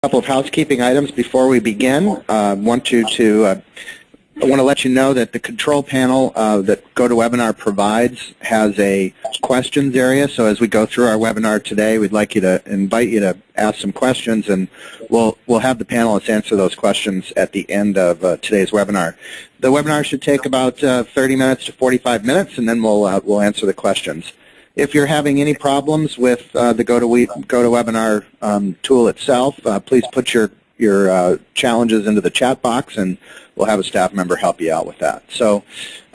couple of housekeeping items before we begin. I want to let you know that the control panel that GoToWebinar provides has a questions area. So as we go through our webinar today, we'd like you to invite you to ask some questions, and we'll have the panelists answer those questions at the end of today's webinar. The webinar should take about 30 minutes to 45 minutes, and then we'll answer the questions. If you're having any problems with the GoToWebinar tool itself, please put your challenges into the chat box, and we'll have a staff member help you out with that. So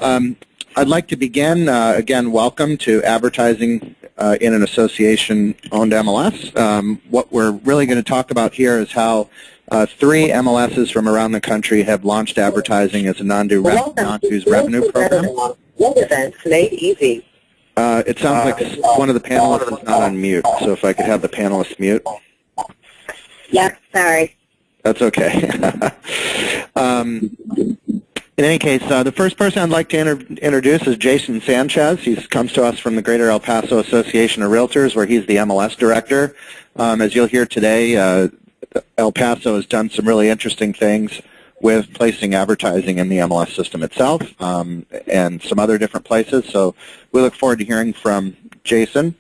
I'd like to begin. Again, welcome to Advertising in an Association-Owned MLS. What we're really going to talk about here is how 3 MLSs from around the country have launched advertising as a non-dues revenue program. Events made easy. It sounds like one of the panelists is not on mute, so if I could have the panelists mute. Yep, sorry. That's okay. In any case, the first person I'd like to introduce is Jason Sanchez. He comes to us from the Greater El Paso Association of Realtors, where he's the MLS director. As you'll hear today, El Paso has done some really interesting things with placing advertising in the MLS system itself and some other different places. So we look forward to hearing from Jason.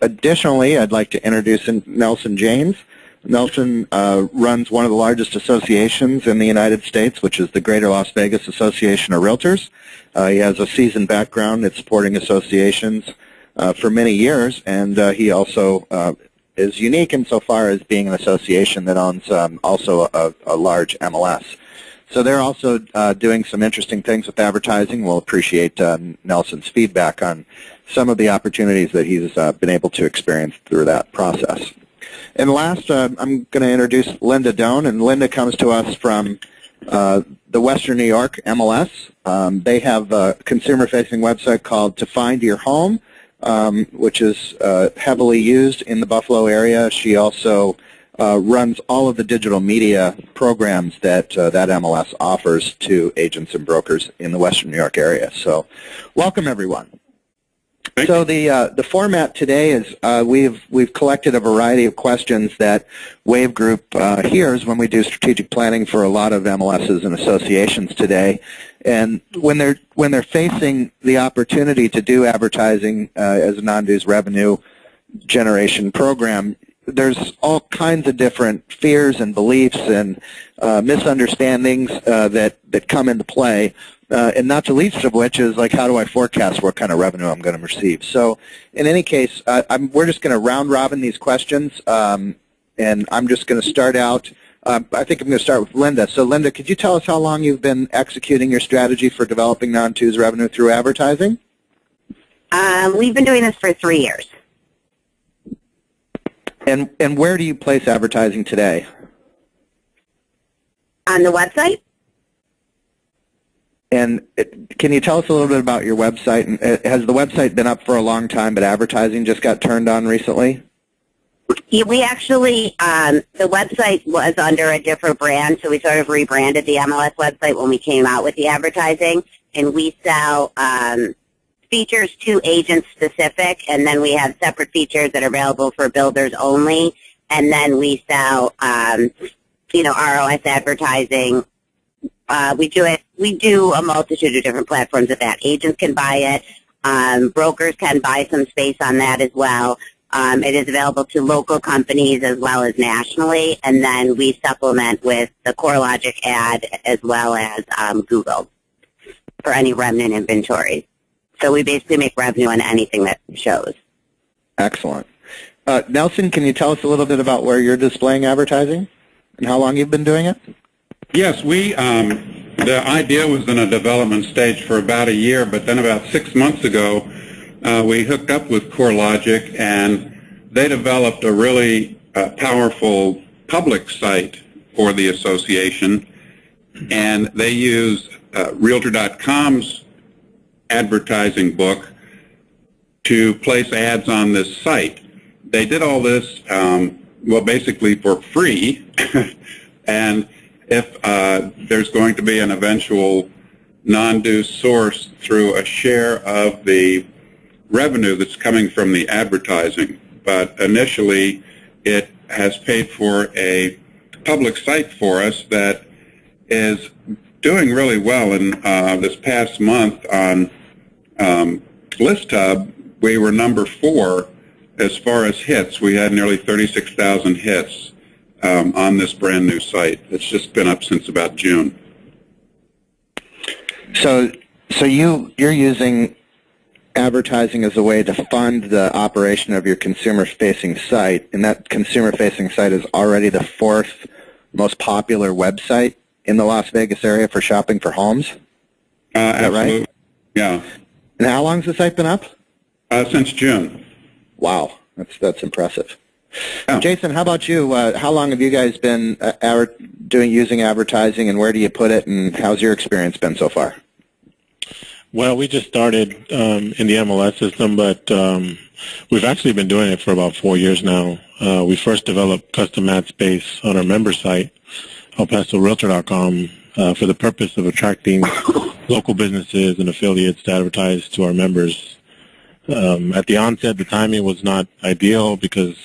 Additionally, I'd like to introduce Nelson James. Nelson runs one of the largest associations in the United States, which is the Greater Las Vegas Association of Realtors. He has a seasoned background at supporting associations for many years, and he also is unique insofar as being an association that owns also a large MLS. So they're also doing some interesting things with advertising. We'll appreciate Nelson's feedback on some of the opportunities that he's been able to experience through that process. And last, I'm going to introduce Linda Doan, and Linda comes to us from the Western New York MLS. They have a consumer-facing website called To Find Your Home, which is heavily used in the Buffalo area. She also runs all of the digital media programs that that MLS offers to agents and brokers in the Western New York area. So welcome, everyone. So the format today is we've collected a variety of questions that Wave Group hears when we do strategic planning for a lot of MLSs and associations today. And when they're facing the opportunity to do advertising as a non-dues revenue generation program, there's all kinds of different fears and beliefs and misunderstandings that come into play. And not the least of which is, like, how do I forecast what kind of revenue I'm going to receive? So in any case, we're just going to round robin these questions, and I'm just going to start out. I think I'm going to start with Linda. So Linda, could you tell us how long you've been executing your strategy for developing non-dues revenue through advertising? We've been doing this for 3 years. And where do you place advertising today? On the website? And can you tell us a little bit about your website? And has the website been up for a long time, but advertising just got turned on recently? We actually, the website was under a different brand, so we sort of rebranded the MLS website when we came out with the advertising. And we sell features to agents specific, and then we have separate features that are available for builders only. And then we sell, ROS advertising. We do a multitude of different platforms of that. Agents can buy it. Brokers can buy some space on that as well. It is available to local companies as well as nationally. And then we supplement with the CoreLogic ad as well as Google for any remnant inventory. So we basically make revenue on anything that shows. Excellent. Nelson, can you tell us a little bit about where you're displaying advertising and how long you've been doing it? Yes, the idea was in a development stage for about a year, but then about 6 months ago, we hooked up with CoreLogic, and they developed a really powerful public site for the association, and they use Realtor.com's advertising book to place ads on this site. They did all this, basically for free, and if there's going to be an eventual non-dues source through a share of the revenue that's coming from the advertising. But initially, it has paid for a public site for us that is doing really well. In this past month on ListHub, we were number 4 as far as hits. We had nearly 36,000 hits on this brand new site. It's just been up since about June. So you're using advertising as a way to fund the operation of your consumer-facing site, and that consumer-facing site is already the 4th most popular website in the Las Vegas area for shopping for homes. Is that right? Yeah. And how long has the site been up? Since June. Wow, that's impressive. Yeah. Jason, how about you? How long have you guys been using advertising, and where do you put it, and how's your experience been so far? Well, we just started in the MLS system, but we've actually been doing it for about 4 years now. We first developed custom ad space on our member site, ElPasoRealtor.com, for the purpose of attracting local businesses and affiliates to advertise to our members. At the onset, the timing was not ideal because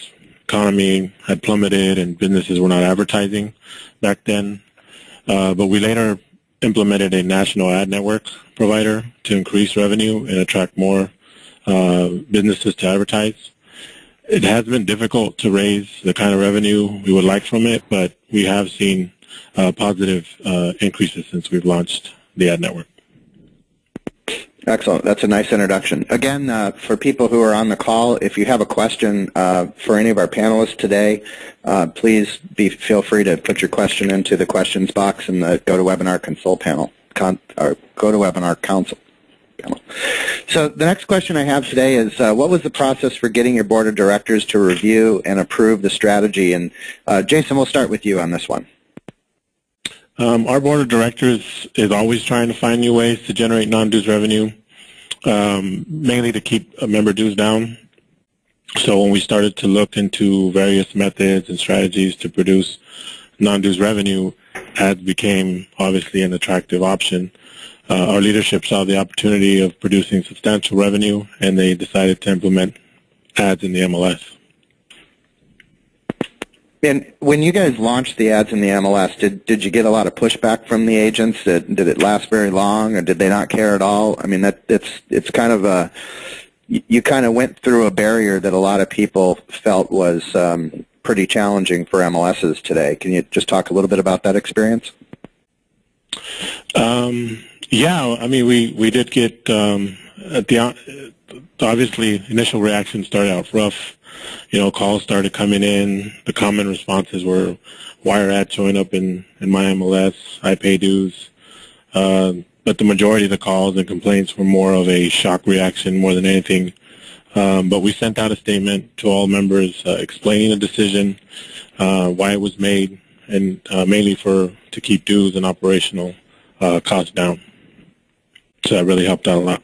economy had plummeted and businesses were not advertising back then. But we later implemented a national ad network provider to increase revenue and attract more businesses to advertise. It has been difficult to raise the kind of revenue we would like from it, but we have seen positive increases since we've launched the ad network. Excellent. That's a nice introduction. Again, for people who are on the call, if you have a question for any of our panelists today, please feel free to put your question into the questions box in the GoToWebinar Consult panel, or GoToWebinar Council panel. So the next question I have today is, what was the process for getting your board of directors to review and approve the strategy? And Jason, we'll start with you on this one. Our board of directors is always trying to find new ways to generate non-dues revenue, mainly to keep member dues down. So when we started to look into various methods and strategies to produce non-dues revenue, ads became obviously an attractive option. Our leadership saw the opportunity of producing substantial revenue, and they decided to implement ads in the MLS. And when you guys launched the ads in the MLS, did you get a lot of pushback from the agents? Did it last very long, or did they not care at all? I mean, it's kind of you kind of went through a barrier that a lot of people felt was pretty challenging for MLSs today. Can you just talk a little bit about that experience? Yeah, I mean, we did get obviously initial reaction started out rough. You know, calls started coming in. The common responses were, why are ads showing up in my MLS? I pay dues. But the majority of the calls and complaints were more of a shock reaction more than anything. But we sent out a statement to all members explaining the decision, why it was made, and mainly to keep dues and operational costs down. So that really helped out a lot.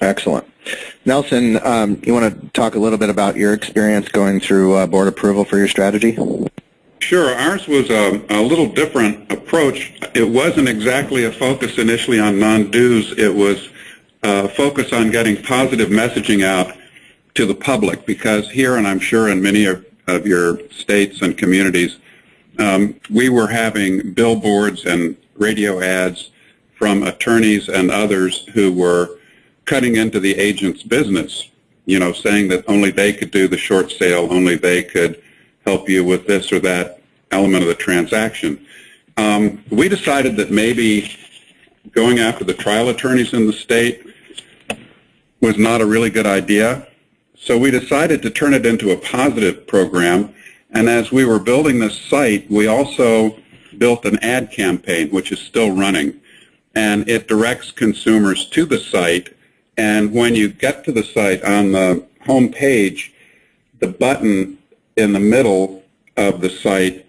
Excellent. Nelson, you want to talk a little bit about your experience going through board approval for your strategy? Sure. Ours was a little different approach. It wasn't exactly a focus initially on non-dues. It was a focus on getting positive messaging out to the public, because here, and I'm sure in many of your states and communities, we were having billboards and radio ads from attorneys and others who were cutting into the agent's business, you know, saying that only they could do the short sale, only they could help you with this or that element of the transaction. We decided that maybe going after the trial attorneys in the state was not a really good idea. So we decided to turn it into a positive program. And as we were building this site, we also built an ad campaign, which is still running. And it directs consumers to the site. And when you get to the site, on the home page, the button in the middle of the site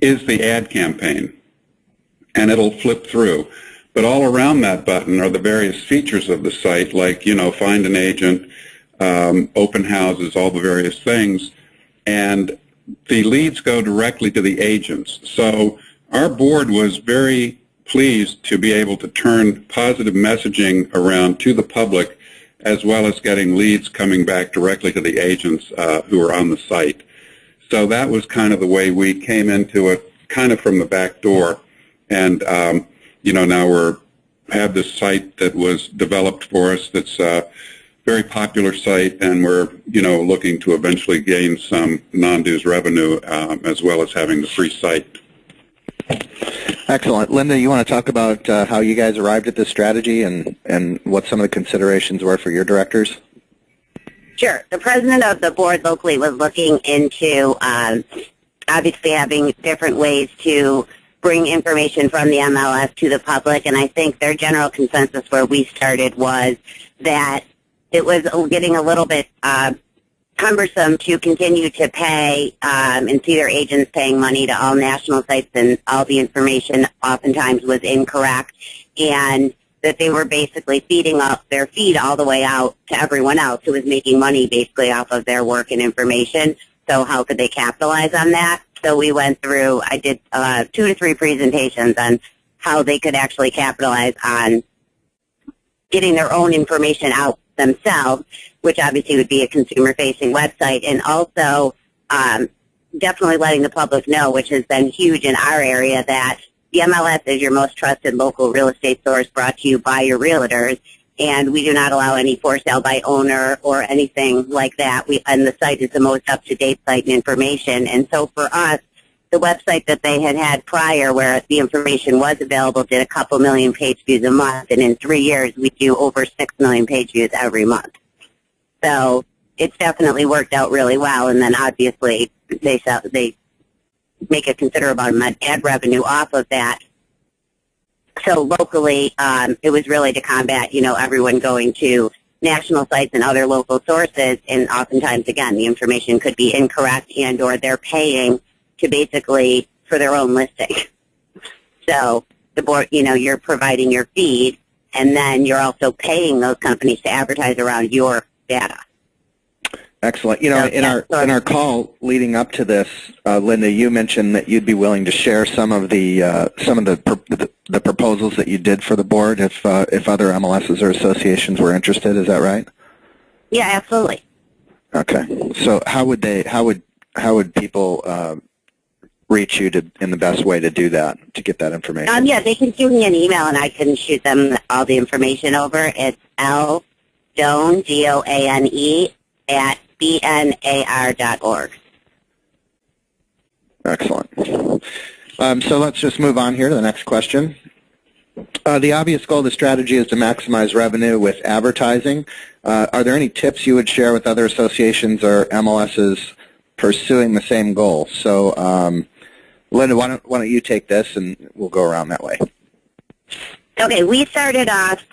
is the ad campaign, and it'll flip through. But all around that button are the various features of the site, like, you know, find an agent, open houses, all the various things, and the leads go directly to the agents. So our board was very pleased to be able to turn positive messaging around to the public, as well as getting leads coming back directly to the agents who are on the site. So that was kind of the way we came into it, kind of from the back door. And, now we have this site that was developed for us that's a very popular site, and we're, looking to eventually gain some non-dues revenue as well as having the free site. Excellent. Linda, you want to talk about how you guys arrived at this strategy and what some of the considerations were for your directors? Sure. The president of the board locally was looking into obviously having different ways to bring information from the MLS to the public, and I think their general consensus where we started was that it was getting a little bit cumbersome to continue to pay and see their agents paying money to all national sites, and all the information oftentimes was incorrect, and that they were basically feeding up their feed all the way out to everyone else who was making money basically off of their work and information. So how could they capitalize on that? So we went through, I did 2 to 3 presentations on how they could actually capitalize on getting their own information out themselves, which obviously would be a consumer-facing website, and also definitely letting the public know, which has been huge in our area, that the MLS is your most trusted local real estate source, brought to you by your realtors, and we do not allow any for sale by owner or anything like that. And the site is the most up-to-date site and information. And so for us, the website that they had prior, where the information was available, did a couple million page views a month, and in 3 years we do over 6 million page views every month. So it's definitely worked out really well, and then obviously they make a considerable amount of ad revenue off of that. So locally, it was really to combat, everyone going to national sites and other local sources, and oftentimes, again, the information could be incorrect and or they're paying to basically for their own listing. So the board, you're providing your feed, and then you're also paying those companies to advertise around your data. Excellent. In our call leading up to this, Linda, you mentioned that you'd be willing to share some of the proposals that you did for the board if other MLSs or associations were interested. Is that right? Yeah, absolutely. Okay. So how would people reach you in the best way to do that, to get that information? Yeah, they can shoot me an email and I can shoot them all the information over. It's ldoane, DOANE, at bnar.org. Excellent. So let's just move on here to the next question. The obvious goal of the strategy is to maximize revenue with advertising. Are there any tips you would share with other associations or MLSs pursuing the same goal? So, Linda, why don't you take this, and we'll go around that way. Okay, we started off,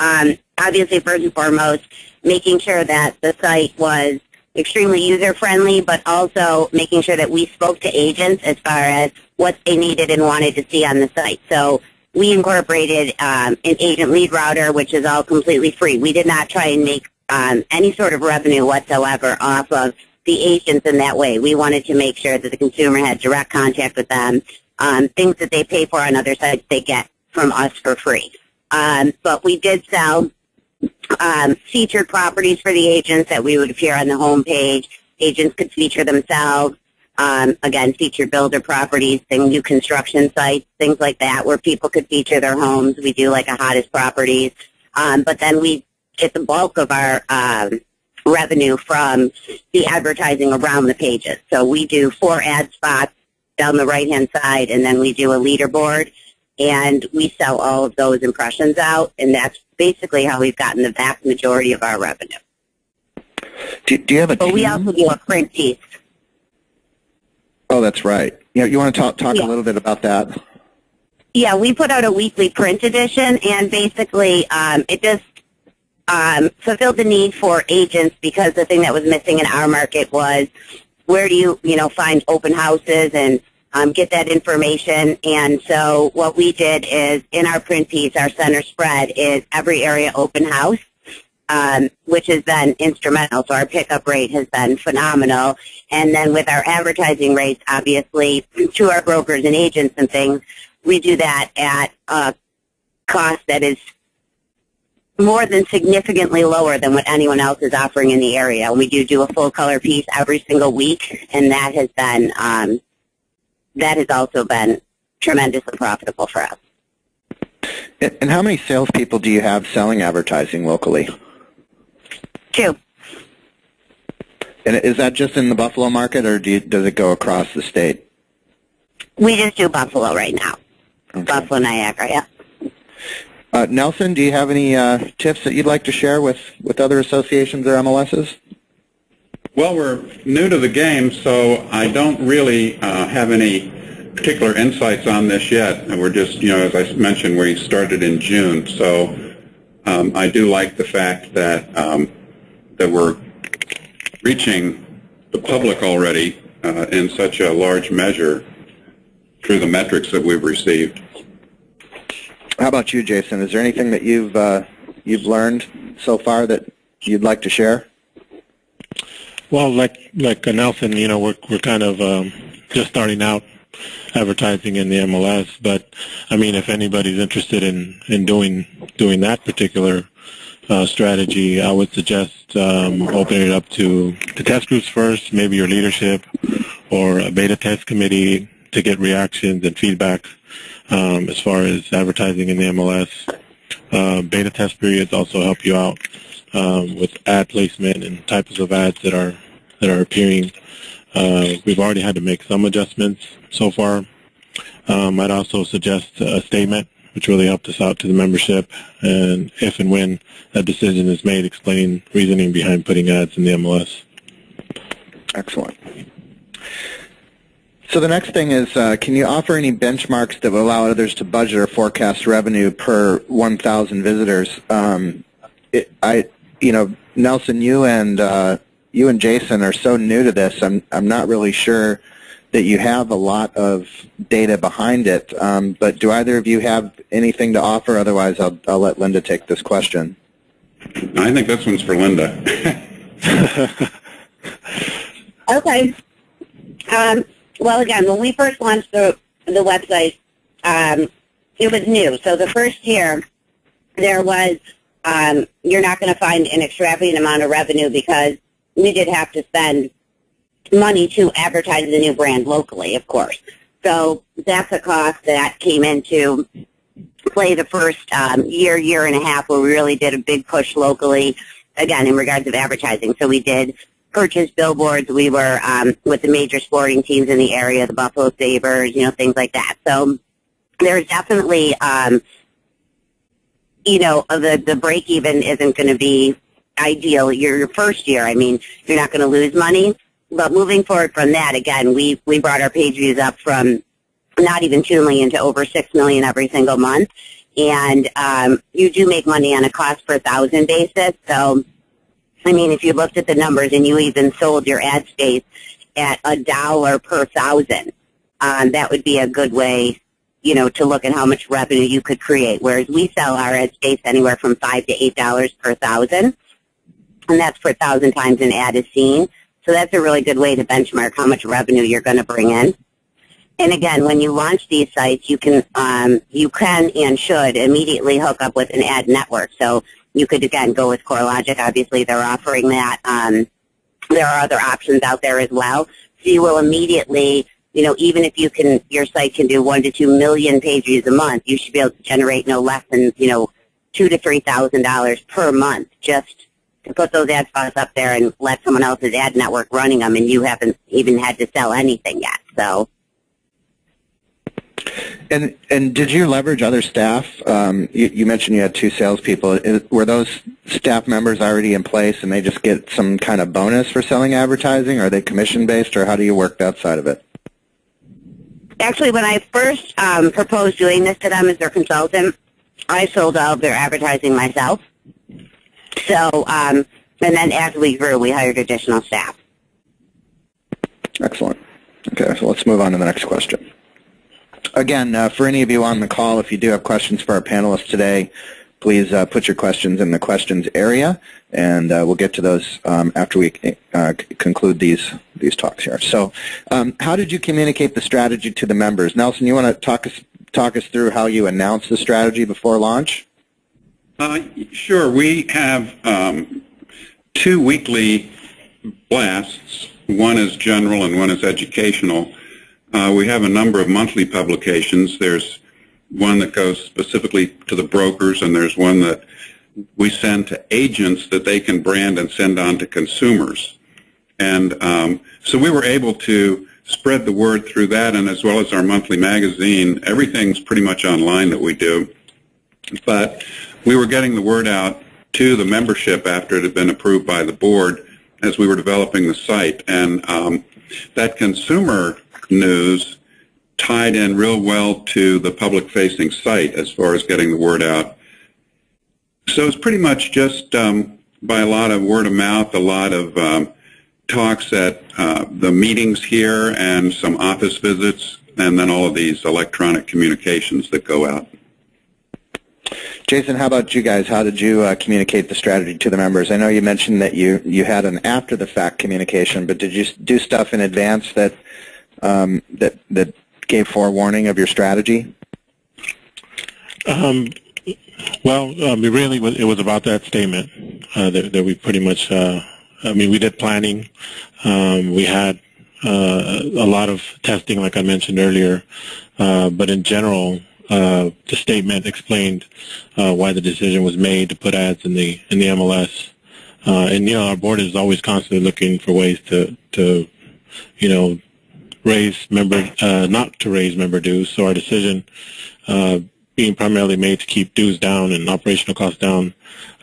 obviously, first and foremost, making sure that the site was extremely user-friendly, but also making sure that we spoke to agents as far as what they needed and wanted to see on the site. So we incorporated an agent lead router, which is all completely free. We did not try and make any sort of revenue whatsoever off of the agents in that way. We wanted to make sure that the consumer had direct contact with them. Things that they pay for on other sites, they get from us for free. But we did sell featured properties for the agents that we would appear on the homepage. Agents could feature themselves. Again, featured builder properties, new construction sites, things like that, where people could feature their homes. We do like a hottest properties. But then we get the bulk of our revenue from the advertising around the pages. So we do 4 ad spots down the right-hand side, and then we do a leaderboard, and we sell all of those impressions out, and that's basically how we've gotten the vast majority of our revenue. Do you have a team? But we also do a print piece. Oh, that's right. You want to talk a little bit about that? Yeah, we put out a weekly print edition, and basically it just fulfilled the need for agents, because the thing that was missing in our market was where do you find open houses and get that information. And so what we did is, in our print piece, our center spread is every area open house, which has been instrumental. So our pickup rate has been phenomenal. And then with our advertising rates, obviously, to our brokers and agents and things, we do that at a cost that is more than significantly lower than what anyone else is offering in the area. And we do a full color piece every single week, and that has also been tremendously profitable for us. And how many salespeople do you have selling advertising locally? 2. And is that just in the Buffalo market, or does it go across the state? We just do Buffalo right now. Okay. Buffalo, Niagara, yeah. Nelson, do you have any tips that you'd like to share with other associations or MLSs? Well, we're new to the game, so I don't really have any particular insights on this yet. And we're just, as I mentioned, we started in June. So I do like the fact that that we're reaching the public already in such a large measure through the metrics that we've received. How about you, Jason? Is there anything that you've learned so far that you'd like to share? Well, like Nelson, we're kind of just starting out advertising in the MLS. But I mean, if anybody's interested in doing that particular strategy, I would suggest opening it up to test groups first, maybe your leadership or a beta test committee to get reactions and feedback. As far as advertising in the MLS, beta test periods also help you out with ad placement and types of ads that are appearing. We've already had to make some adjustments so far. I'd also suggest a statement, which really helped us out to the membership, and if and when a decision is made, explaining reasoning behind putting ads in the MLS. Excellent. So the next thing is, can you offer any benchmarks that will allow others to budget or forecast revenue per 1,000 visitors? Nelson, you and Jason are so new to this. I'm not really sure that you have a lot of data behind it. But do either of you have anything to offer? Otherwise, I'll let Linda take this question. I think this one's for Linda. Okay. Well, again, when we first launched the website, it was new. So the first year, there was, you're not going to find an extravagant amount of revenue because we did have to spend money to advertise the new brand locally, of course. So that's a cost that came into play the first year and a half where we really did a big push locally, again, in regards of advertising. So we did purchase billboards. We were with the major sporting teams in the area, the Buffalo Sabres, things like that. So there's definitely, the break even isn't going to be ideal your first year. I mean, you're not going to lose money. But moving forward from that, again, we brought our page views up from not even 2 million to over 6 million every single month. And you do make money on a cost per 1,000 basis. So I mean, if you looked at the numbers and you even sold your ad space at $1 per 1,000, that would be a good way, to look at how much revenue you could create. Whereas we sell our ad space anywhere from $5 to $8 per 1,000, and that's per 1,000 times an ad is seen. So that's a really good way to benchmark how much revenue you're going to bring in. And again, when you launch these sites, you can and should immediately hook up with an ad network. So you could, again, go with CoreLogic. Obviously, they're offering that. There are other options out there as well. So you will immediately, even if your site can do 1 to 2 million page views a month, you should be able to generate no less than, $2,000 to $3,000 per month just to put those ad spots up there and let someone else's ad network running them, and you haven't even had to sell anything yet. So. And did you leverage other staff? You mentioned you had 2 salespeople. Were those staff members already in place, and they just get some kind of bonus for selling advertising? Are they commission-based, or how do you work that side of it? Actually, when I first proposed doing this to them as their consultant, I sold all of their advertising myself. So, and then as we grew, we hired additional staff. Excellent. Okay, so let's move on to the next question. Again, for any of you on the call, if you do have questions for our panelists today, please put your questions in the questions area, and we'll get to those after we conclude these talks here. So how did you communicate the strategy to the members? Nelson, you want to talk us through how you announced the strategy before launch? Sure. We have 2 weekly blasts. One is general and one is educational. We have a number of monthly publications. There's one that goes specifically to the brokers, and there's one that we send to agents that they can brand and send on to consumers. And so we were able to spread the word through that, and as well as our monthly magazine. Everything's pretty much online that we do. But we were getting the word out to the membership after it had been approved by the board as we were developing the site. And that consumer news tied in real well to the public-facing site as far as getting the word out. So it's pretty much just by a lot of word of mouth, a lot of talks at the meetings here and some office visits, and then all of these electronic communications that go out. Jason, how about you guys? How did you communicate the strategy to the members? I know you mentioned that you had an after-the-fact communication, but did you do stuff in advance that that gave forewarning of your strategy? Well, really, it was about that statement that we pretty much. We did planning. We had a lot of testing, like I mentioned earlier, but in general, the statement explained why the decision was made to put ads in the MLS. And our board is always constantly looking for ways to raise not to raise member dues. So our decision being primarily made to keep dues down and operational costs down.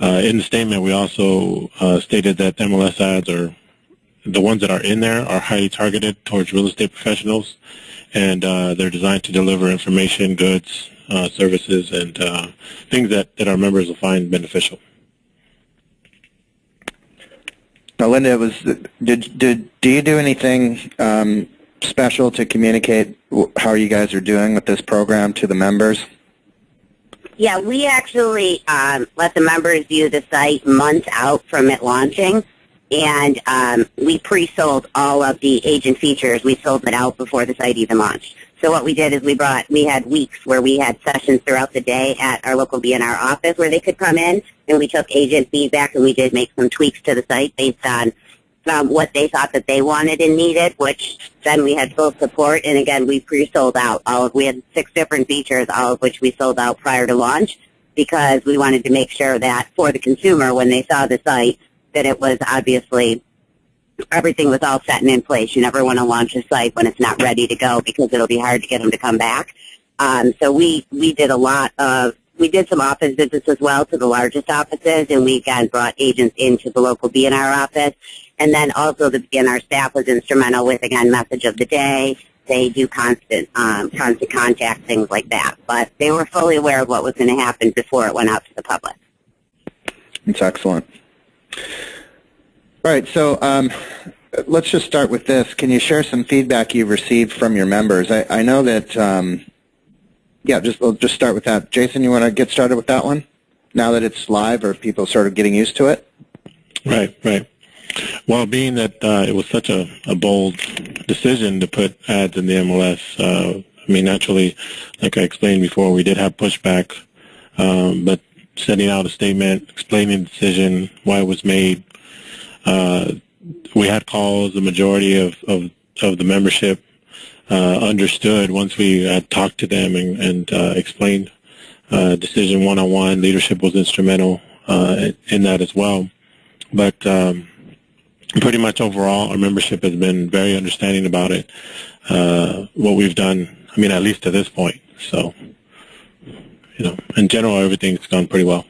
In the statement, we also stated that MLS ads are the ones that are in there are highly targeted towards real estate professionals, and they're designed to deliver information, goods, services, and things that our members will find beneficial. Now, Linda, do you do anything special to communicate how you guys are doing with this program to the members? Yeah, we actually let the members view the site months out from it launching, and we pre-sold all of the agent features. We sold it out before the site even launched. So what we did is we had weeks where we had sessions throughout the day at our local BNR office where they could come in, and we took agent feedback, and we did make some tweaks to the site based on what they thought that they wanted and needed, which then we had full support. And again, we pre-sold out we had 6 different features, all of which we sold out prior to launch, because we wanted to make sure that for the consumer, when they saw the site, that it was obviously everything was all set and in place. You never want to launch a site when it's not ready to go, because it'll be hard to get them to come back. So we did we did some office visits as well to the largest offices, and we again brought agents into the local BNR office. And then also the BNR staff was instrumental with, again, message of the day. They do constant contact, things like that. But they were fully aware of what was going to happen before it went out to the public. That's excellent. All right, so let's just start with this. Can you share some feedback you've received from your members? I know that, we'll just start with that. Jason, you want to get started with that one? Now that it's live, or if people sort of getting used to it? Right. Well, being that it was such a bold decision to put ads in the MLS, naturally, like I explained before, we did have pushback, but sending out a statement, explaining the decision, why it was made, we had calls. The majority of the membership understood once we had talked to them and explained decision one-on-one. Leadership was instrumental in that as well. But pretty much overall, our membership has been very understanding about it, what we've done, at least to this point. So, in general, everything's gone pretty well.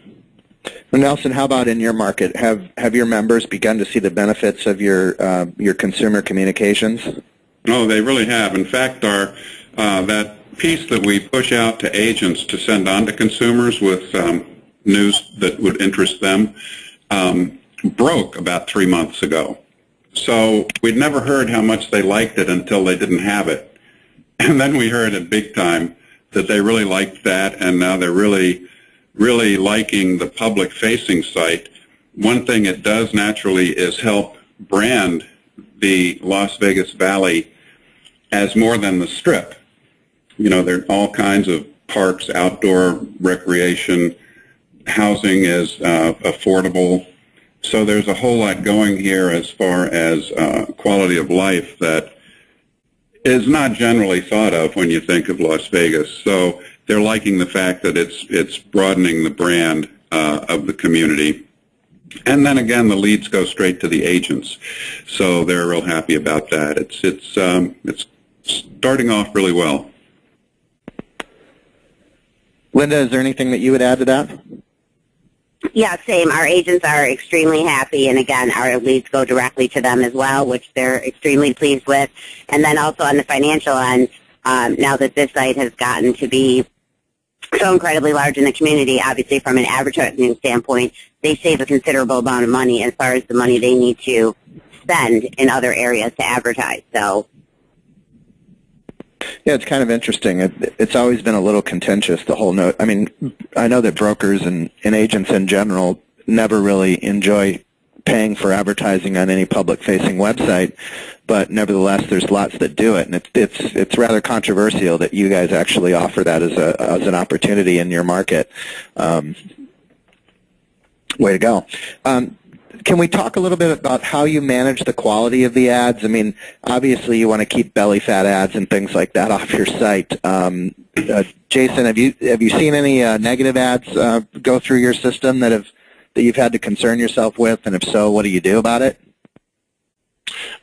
Well, Nelson, how about in your market? Have your members begun to see the benefits of your consumer communications? No, they really have. In fact, that piece that we push out to agents to send on to consumers with news that would interest them broke about 3 months ago. So we'd never heard how much they liked it until they didn't have it. And then we heard it big time that they really liked that, and now they're really liking the public-facing site. One thing it does naturally is help brand the Las Vegas Valley as more than the Strip. There are all kinds of parks, outdoor recreation, housing is affordable. So there's a whole lot going here as far as quality of life that is not generally thought of when you think of Las Vegas. So they're liking the fact that it's broadening the brand of the community. And then again, the leads go straight to the agents, so they're real happy about that. It's starting off really well. Linda, is there anything that you would add to that? Yeah, same. Our agents are extremely happy, and again, our leads go directly to them as well, which they're extremely pleased with. And then also on the financial end, now that this site has gotten to be so incredibly large in the community, obviously from an advertising standpoint, they save a considerable amount of money as far as the money they need to spend in other areas to advertise. So, yeah, it's kind of interesting. It's always been a little contentious, the whole note. I mean, I know that brokers and agents in general never really enjoy paying for advertising on any public-facing website, but nevertheless, there's lots that do it, and it's rather controversial that you guys actually offer that as an opportunity in your market. Way to go. Can we talk a little bit about how you manage the quality of the ads? I mean, obviously you want to keep belly fat ads and things like that off your site. Jason, have you seen any negative ads go through your system that you've had to concern yourself with, and if so, what do you do about it?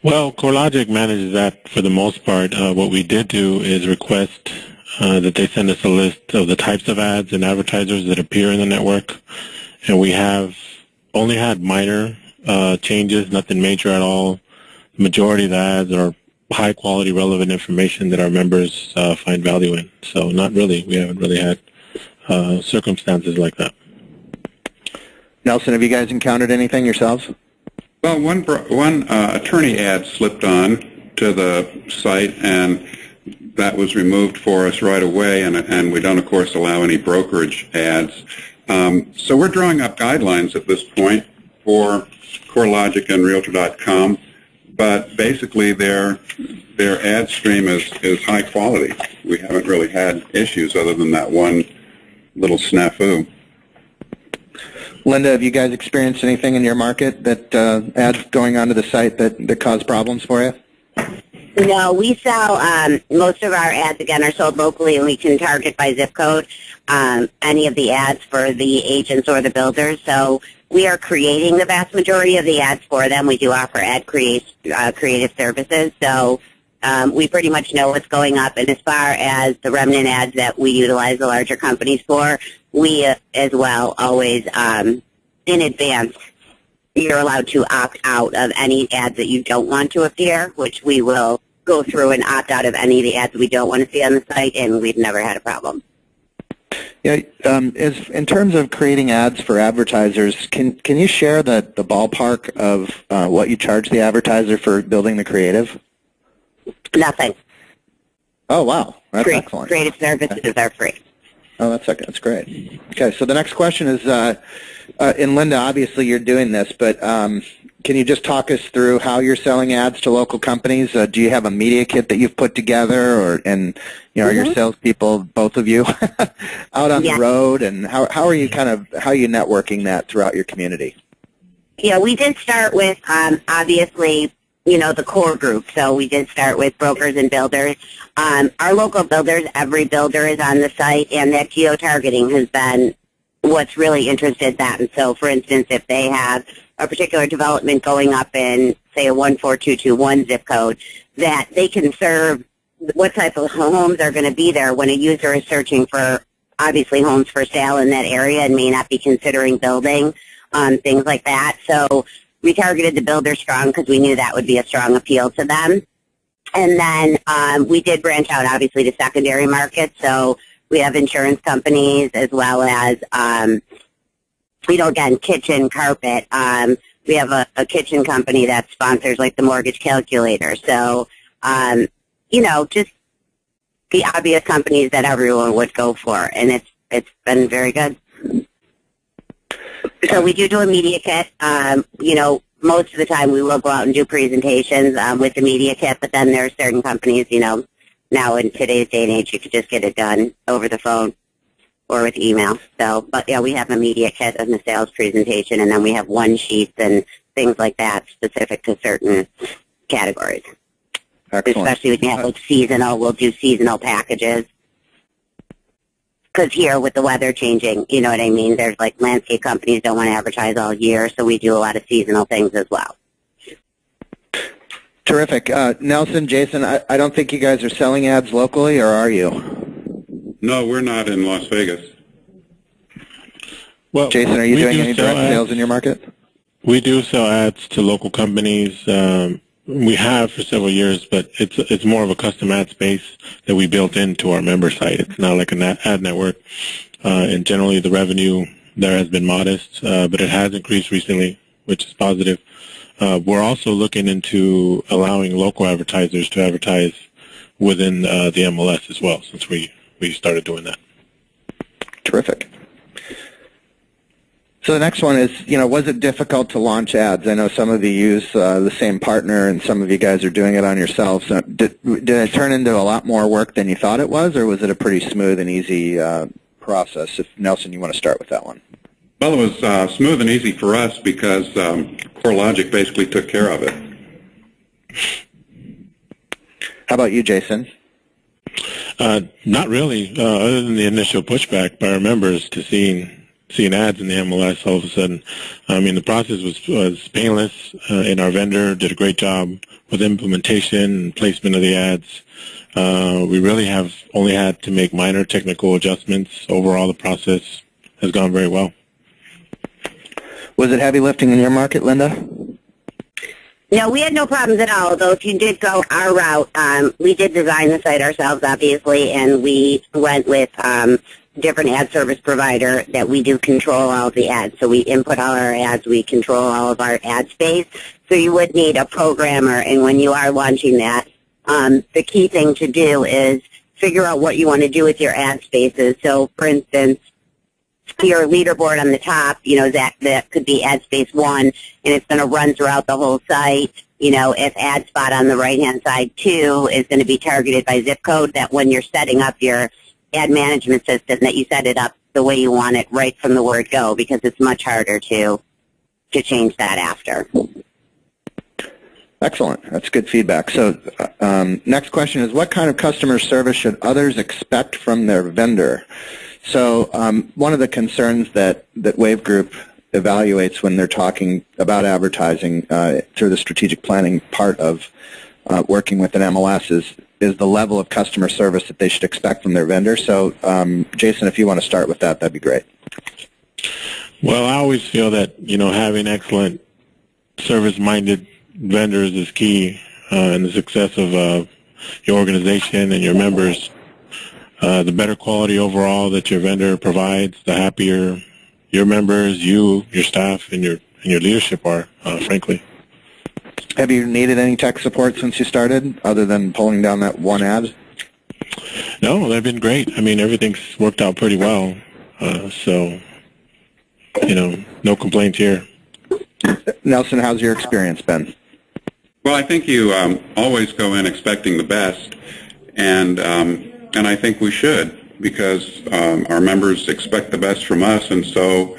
Well, CoreLogic manages that for the most part. What we did do is request that they send us a list of the types of ads and advertisers that appear in the network, and we have only had minor changes, nothing major at all. The majority of the ads are high-quality, relevant information that our members find value in. So not really. We haven't really had circumstances like that. Nelson, have you guys encountered anything yourselves? Well, one attorney ad slipped on to the site, and that was removed for us right away, and we don't, of course, allow any brokerage ads. So we're drawing up guidelines at this point for CoreLogic and Realtor.com, but basically their ad stream is high quality. We haven't really had issues other than that one little snafu. Linda, have you guys experienced anything in your market that ads going onto the site that cause problems for you? No, we sell, most of our ads, again, are sold locally, and we can target by zip code any of the ads for the agents or the builders. So we are creating the vast majority of the ads for them. We do offer ad creative services. So we pretty much know what's going up. And as far as the remnant ads that we utilize the larger companies for, we as well always, in advance, you're allowed to opt out of any ads that you don't want to appear, which we will go through and opt out of any of the ads we don't want to see on the site, and we've never had a problem. Yeah, in terms of creating ads for advertisers, can you share the ballpark of what you charge the advertiser for building the creative? Nothing. Oh, wow. That's free. Excellent. Creative services are free. Oh, that's great. Okay, so the next question is, and Linda, obviously you're doing this, but can you just talk us through how you're selling ads to local companies? Do you have a media kit that you've put together, and are your salespeople, both of you, out on the road, and how are you how are you networking that throughout your community? Yeah, we did start with obviously, the core group. So we did start with brokers and builders. Our local builders, every builder is on the site, and that geo-targeting has been what's really interested them. So, for instance, if they have a particular development going up in, say, a 14221 zip code, that they can serve what type of homes are going to be there when a user is searching for, obviously, homes for sale in that area and may not be considering building, things like that. So we targeted the builder strong because we knew that would be a strong appeal to them. And then we did branch out, obviously, to secondary markets. So we have insurance companies as well as, again, kitchen, carpet. We have a kitchen company that sponsors, like, the mortgage calculator. So, just the obvious companies that everyone would go for. And it's been very good. So we do a media kit. Most of the time we will go out and do presentations with the media kit, but then there are certain companies, now in today's day and age, you could just get it done over the phone. or with email. So, but yeah, we have a media kit and a sales presentation, and then we have one sheets and things like that specific to certain categories. Excellent. Especially when you have like seasonal, we'll do seasonal packages. Because here with the weather changing, you know what I mean? There's like landscape companies don't want to advertise all year, so we do a lot of seasonal things as well. Terrific. Nelson, Jason, I don't think you guys are selling ads locally, or are you? No, we're not in Las Vegas. Well, Jason, are you doing any direct sales in your market? We do sell ads to local companies. We have for several years, but it's more of a custom ad space that we built into our member site. It's not like an ad network. And generally the revenue there has been modest, but it has increased recently, which is positive. We're also looking into allowing local advertisers to advertise within the MLS as well, since we started doing that. Terrific. So the next one is, was it difficult to launch ads? I know some of you use the same partner, and some of you guys are doing it on yourselves. Did it turn into a lot more work than you thought it was, or was it a pretty smooth and easy process? If Nelson, you want to start with that one. Well, it was smooth and easy for us because CoreLogic basically took care of it. How about you, Jason? Not really, other than the initial pushback by our members to seeing ads in the MLS all of a sudden. I mean, the process was painless, and our vendor did a great job with implementation and placement of the ads. We really have only had to make minor technical adjustments. Overall, the process has gone very well. Was it heavy lifting in your market, Linda? No, we had no problems at all, though if you did go our route, we did design the site ourselves, obviously, and we went with different ad service provider that we do control all of the ads. So we input all our ads, we control all of our ad space. So you would need a programmer, and when you are launching that, the key thing to do is figure out what you want to do with your ad spaces. So, for instance, your leaderboard on the top, that could be ad space 1, and it's going to run throughout the whole site. If ad spot on the right-hand side 2 is going to be targeted by zip code, that when you're setting up your ad management system, that you set it up the way you want it right from the word go, because it's much harder to change that after. Excellent. That's good feedback. So next question is, what kind of customer service should others expect from their vendor? So one of the concerns that Wave Group evaluates when they're talking about advertising through the strategic planning part of working with an MLS is the level of customer service that they should expect from their vendor. So Jason, if you want to start with that, that'd be great. Well, I always feel that, having excellent service-minded vendors is key in the success of your organization and your members. The better quality overall that your vendor provides, the happier your members, your staff, and your leadership are, frankly. Have you needed any tech support since you started, other than pulling down that one ad? No, they've been great. I mean, everything's worked out pretty well. So, no complaints here. Nelson, how's your experience been? Well, I think you always go in expecting the best, and I think we should, because our members expect the best from us, and so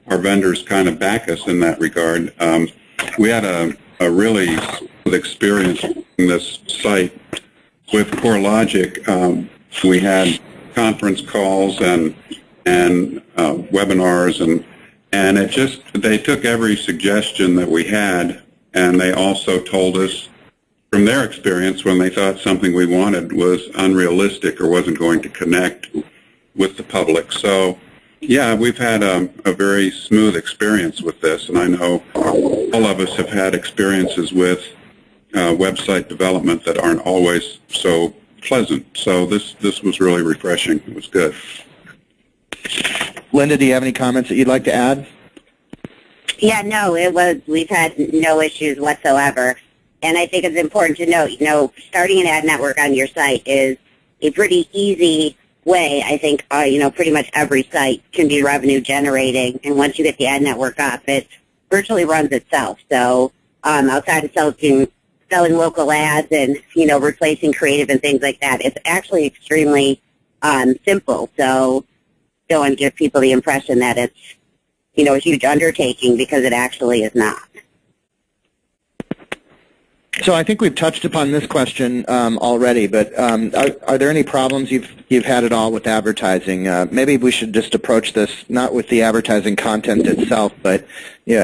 our vendors kind of back us in that regard. We had a really smooth experience in this site with CoreLogic. We had conference calls and webinars, and they took every suggestion that we had, and they also told us from their experience when they thought something we wanted was unrealistic or wasn't going to connect with the public. So, yeah, we've had a very smooth experience with this, and I know all of us have had experiences with website development that aren't always so pleasant. So this was really refreshing. It was good. Linda, do you have any comments that you'd like to add? Yeah, no, we've had no issues whatsoever. And I think it's important to note, starting an ad network on your site is a pretty easy way. I think, pretty much every site can be revenue generating. And once you get the ad network up, it virtually runs itself. So outside of selling local ads and, replacing creative and things like that, it's actually extremely simple. So don't want to give people the impression that it's, a huge undertaking, because it actually is not. So I think we've touched upon this question already, but are there any problems you've had at all with advertising? Maybe we should just approach this not with the advertising content itself, but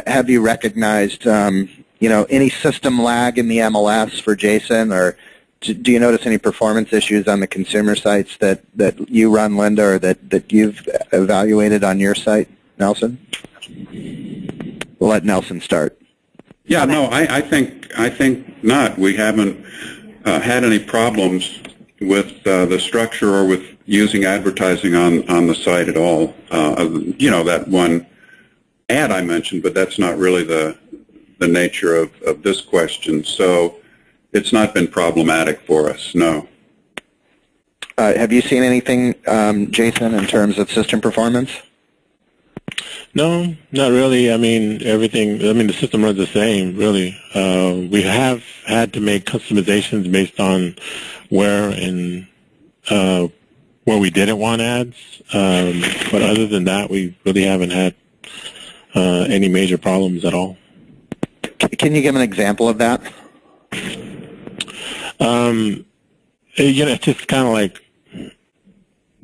have you recognized any system lag in the MLS for Jason, or do you notice any performance issues on the consumer sites that you run, Linda, or that you've evaluated on your site, Nelson? We'll let Nelson start. Yeah, no, I think not. We haven't had any problems with the structure or with using advertising on the site at all. That one ad I mentioned, but that's not really the nature of this question. So it's not been problematic for us, no. Have you seen anything, Jason, in terms of system performance? No, not really. The system runs the same, really. We have had to make customizations based on where we didn't want ads. But other than that, we really haven't had any major problems at all. Can you give an example of that? It's just kind of like,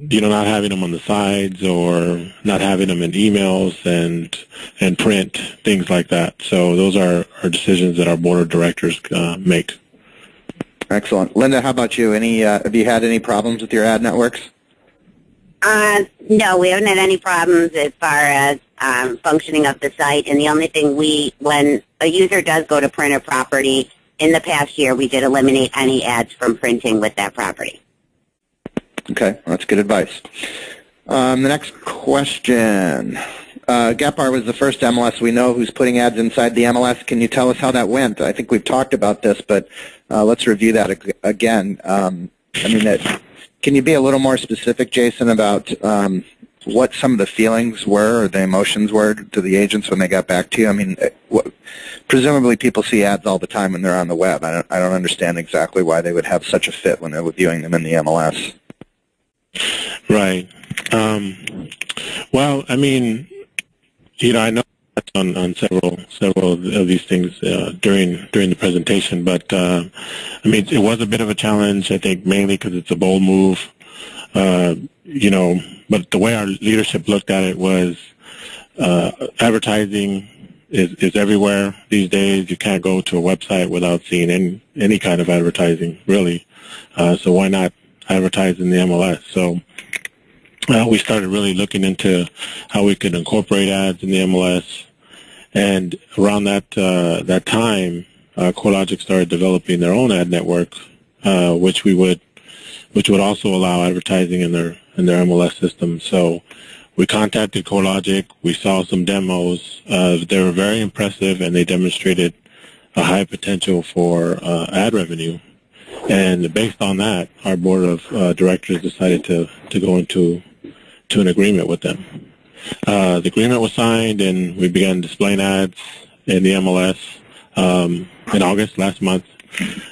not having them on the sides or not having them in emails and print, things like that. So those are decisions that our board of directors make. Excellent. Linda, how about you? Have you had any problems with your ad networks? No, we haven't had any problems as far as functioning of the site. And the only thing when a user does go to print a property, in the past year, we did eliminate any ads from printing with that property. Okay, well, that's good advice. The next question. Gapar was the first MLS we know who's putting ads inside the MLS. Can you tell us how that went? I think we've talked about this, but let's review that again. Can you be a little more specific, Jason, about what some of the feelings were or the emotions were to the agents when they got back to you? Presumably people see ads all the time when they're on the web. I don't understand exactly why they would have such a fit when they're viewing them in the MLS. Right. Well, I know on several of these things during the presentation, but it was a bit of a challenge. I think mainly because it's a bold move, But the way our leadership looked at it was advertising is everywhere these days. You can't go to a website without seeing any kind of advertising, really. So why not advertise in the MLS? So we started really looking into how we could incorporate ads in the MLS. And around that time, CoreLogic started developing their own ad network, which would also allow advertising in their MLS system. So we contacted CoreLogic. We saw some demos. They were very impressive, and they demonstrated a high potential for ad revenue. And based on that, our board of directors decided to go into an agreement with them. The agreement was signed, and we began displaying ads in the MLS in August last month.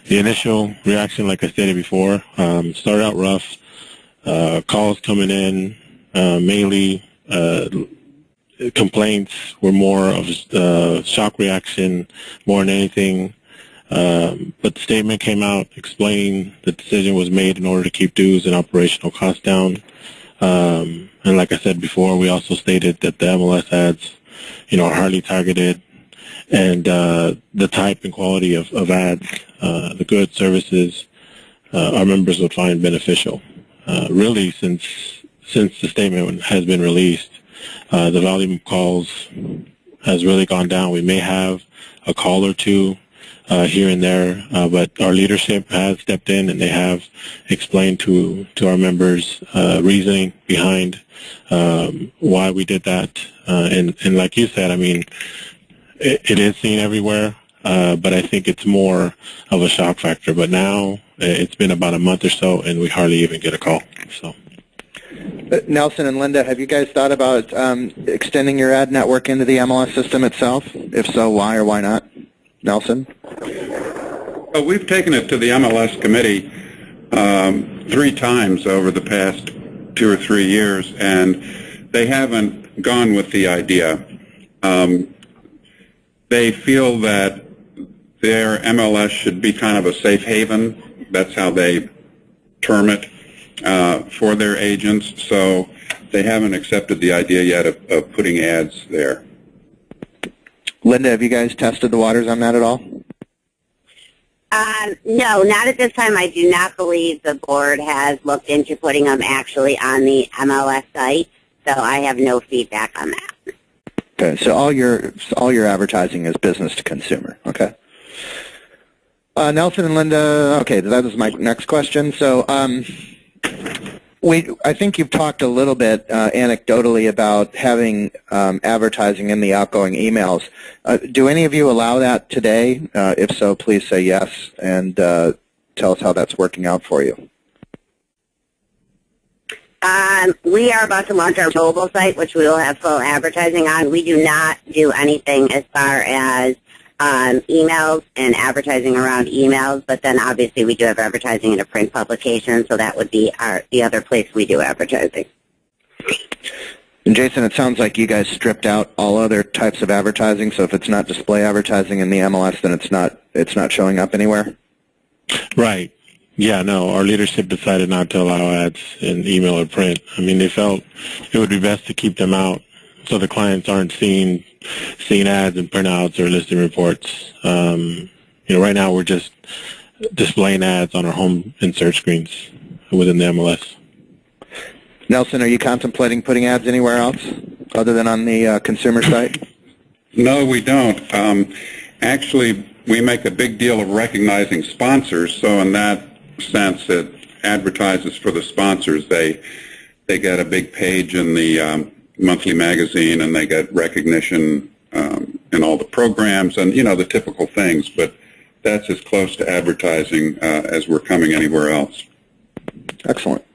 The initial reaction, like I stated before, started out rough. Calls coming in, mainly complaints were more of shock reaction more than anything. But the statement came out explaining the decision was made in order to keep dues and operational costs down. And like I said before, we also stated that the MLS ads, are highly targeted, and the type and quality of ads, the goods, services, our members would find beneficial. Really, since the statement has been released, the volume of calls has really gone down. We may have a call or two here and there, but our leadership has stepped in, and they have explained to our members reasoning behind why we did that. And like you said, it is seen everywhere, but I think it's more of a shock factor. But now it's been about a month or so, and we hardly even get a call. So, Nelson and Linda, have you guys thought about extending your ad network into the MLS system itself? If so, why or why not? Nelson? Well, we've taken it to the MLS committee 3 times over the past 2 or 3 years, and they haven't gone with the idea. They feel that their MLS should be kind of a safe haven. That's how they term it for their agents. So they haven't accepted the idea yet of putting ads there. Linda, have you guys tested the waters on that at all? No, not at this time. I do not believe the board has looked into putting them actually on the MLS site, so I have no feedback on that. Okay, so all your advertising is business to consumer. Okay. Nelson and Linda. Okay, that was my next question. So, I think you've talked a little bit anecdotally about having advertising in the outgoing emails. Do any of you allow that today? If so, please say yes and tell us how that's working out for you. We are about to launch our mobile site, which we will have full advertising on. We do not do anything as far as emails and advertising around emails, but then obviously we do have advertising in a print publication, so that would be the other place we do advertising. And Jason, it sounds like you guys stripped out all other types of advertising, so if it's not display advertising in the MLS, then it's not showing up anywhere? Right. Yeah, no, our leadership decided not to allow ads in email or print. I mean, they felt it would be best to keep them out so the clients aren't seeing ads and printouts or listing reports. Right now we're just displaying ads on our home insert screens within the MLS. Nelson, are you contemplating putting ads anywhere else other than on the consumer site? No, we don't. Actually, we make a big deal of recognizing sponsors, so in that sense it advertises for the sponsors. They get a big page in the monthly magazine, and they get recognition in all the programs and, the typical things, but that's as close to advertising as we're coming anywhere else. Excellent.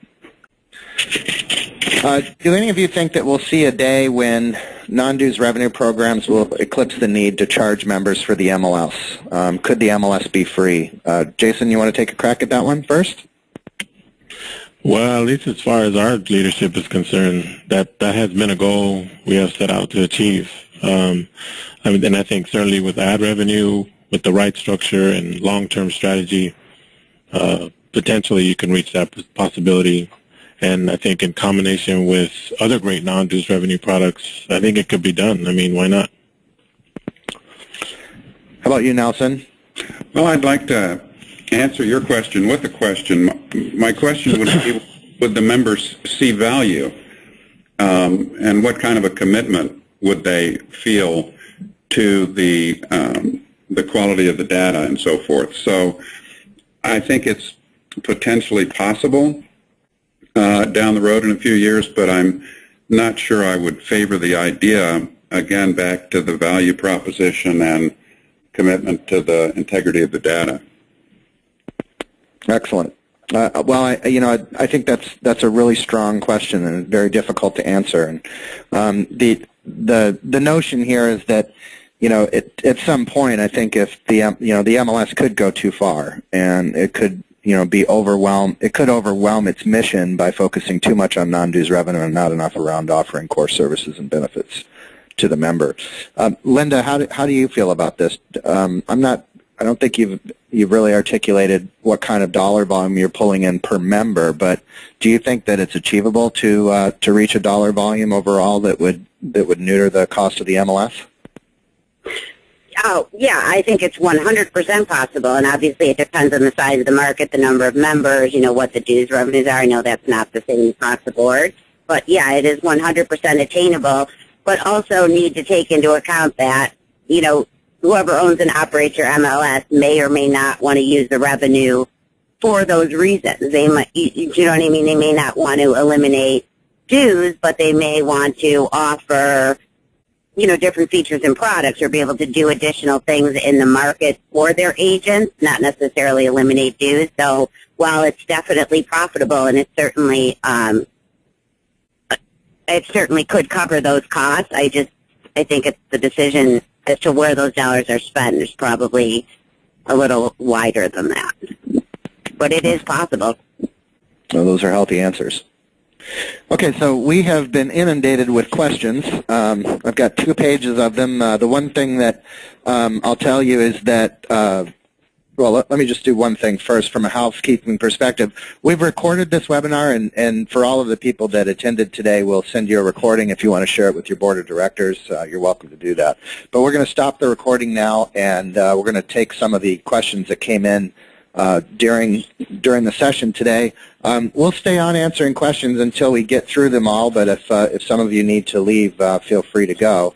Do any of you think that we'll see a day when non-dues revenue programs will eclipse the need to charge members for the MLS? Could the MLS be free? Jason, you want to take a crack at that one first? Well, at least as far as our leadership is concerned, that has been a goal we have set out to achieve. And I think certainly with ad revenue, with the right structure and long-term strategy, potentially you can reach that possibility. And I think in combination with other great non-dues revenue products, I think it could be done. I mean, why not? How about you, Nelson? Well, I'd like to answer your question with a question. My question would be, would the members see value? And what kind of a commitment would they feel to the quality of the data and so forth? So I think it's potentially possible down the road in a few years, but I'm not sure I would favor the idea, again, back to the value proposition and commitment to the integrity of the data. Excellent. Well, I think that's a really strong question and very difficult to answer. And the notion here is that at some point, I think if the MLS could go too far, and it could be overwhelmed. It could overwhelm its mission by focusing too much on non-dues revenue and not enough around offering core services and benefits to the member. Linda, how do you feel about this? I don't think you've really articulated what kind of dollar volume you're pulling in per member, but do you think that it's achievable to reach a dollar volume overall that would neuter the cost of the MLS? Oh, yeah, I think it's 100% possible, and obviously it depends on the size of the market, the number of members, what the dues revenues are. I know that's not the same across the board, but yeah, it is 100% attainable, but also need to take into account that, whoever owns and operates your MLS may or may not want to use the revenue for those reasons. They might, you know what I mean? They may not want to eliminate dues, but they may want to offer different features and products, or be able to do additional things in the market for their agents, not necessarily eliminate dues. So while it's definitely profitable, and it certainly could cover those costs, I think it's the decision as to where those dollars are spent is probably a little wider than that. But it is possible. Well, those are healthy answers. Okay, so we have been inundated with questions. I've got 2 pages of them. The one thing that I'll tell you is that, well, let me just do one thing first from a housekeeping perspective. We've recorded this webinar, and for all of the people that attended today, we'll send you a recording. If you want to share it with your board of directors, you're welcome to do that. But we're going to stop the recording now, and we're going to take some of the questions that came in during the session today. We'll stay on answering questions until we get through them all, but if some of you need to leave, feel free to go.